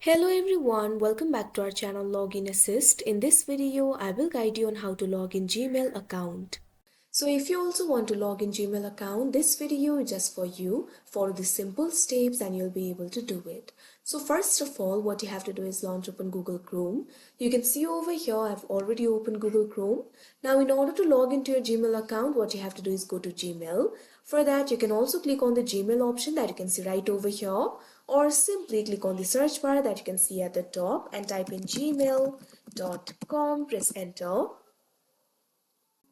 Hello everyone, welcome back to our channel Login Assist. In this video, I will guide you on how to log in Gmail account. So if you also want to log in Gmail account, this video is just for you. Follow the simple steps and you'll be able to do it. So first of all, what you have to do is launch open Google Chrome. You can see over here, I've already opened Google Chrome. Now in order to log into your Gmail account, what you have to do is go to Gmail. For that, you can also click on the Gmail option that you can see right over here, or simply click on the search bar that you can see at the top and type in gmail.com, press enter.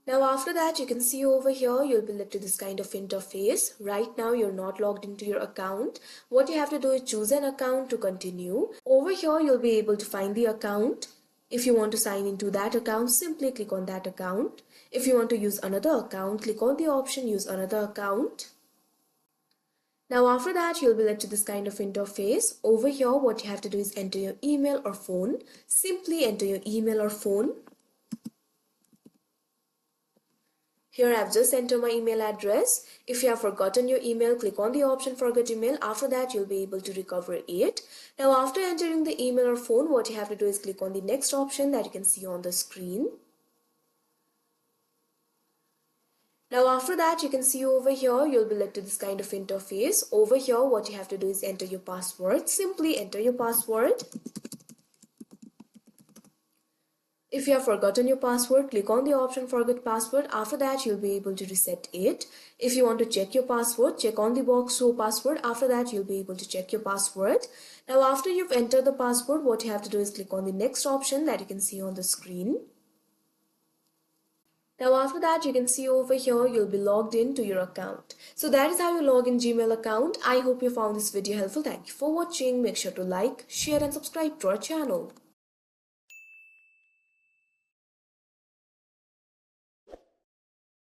Now after that, you can see over here you'll be led to this kind of interface. Right now you're not logged into your account. What you have to do is choose an account to continue. Over here you'll be able to find the account. If you want to sign into that account, simply click on that account. If you want to use another account, click on the option use another account. Now after that, you'll be led to this kind of interface. Over here, what you have to do is enter your email or phone. Simply enter your email or phone. Here I've just entered my email address. If you have forgotten your email, click on the option forget email. After that, you'll be able to recover it. Now after entering the email or phone, what you have to do is click on the next option that you can see on the screen. Now after that, you can see over here you'll be led to this kind of interface. Over here, what you have to do is enter your password. Simply enter your password. If you have forgotten your password, click on the option forget password. After that, you'll be able to reset it. If you want to check your password, check on the box show password. After that, you'll be able to check your password. Now after you've entered the password, what you have to do is click on the next option that you can see on the screen. Now after that, you can see over here you'll be logged into your account. So that is how you log in Gmail account. I hope you found this video helpful. Thank you for watching. Make sure to like, share and subscribe to our channel.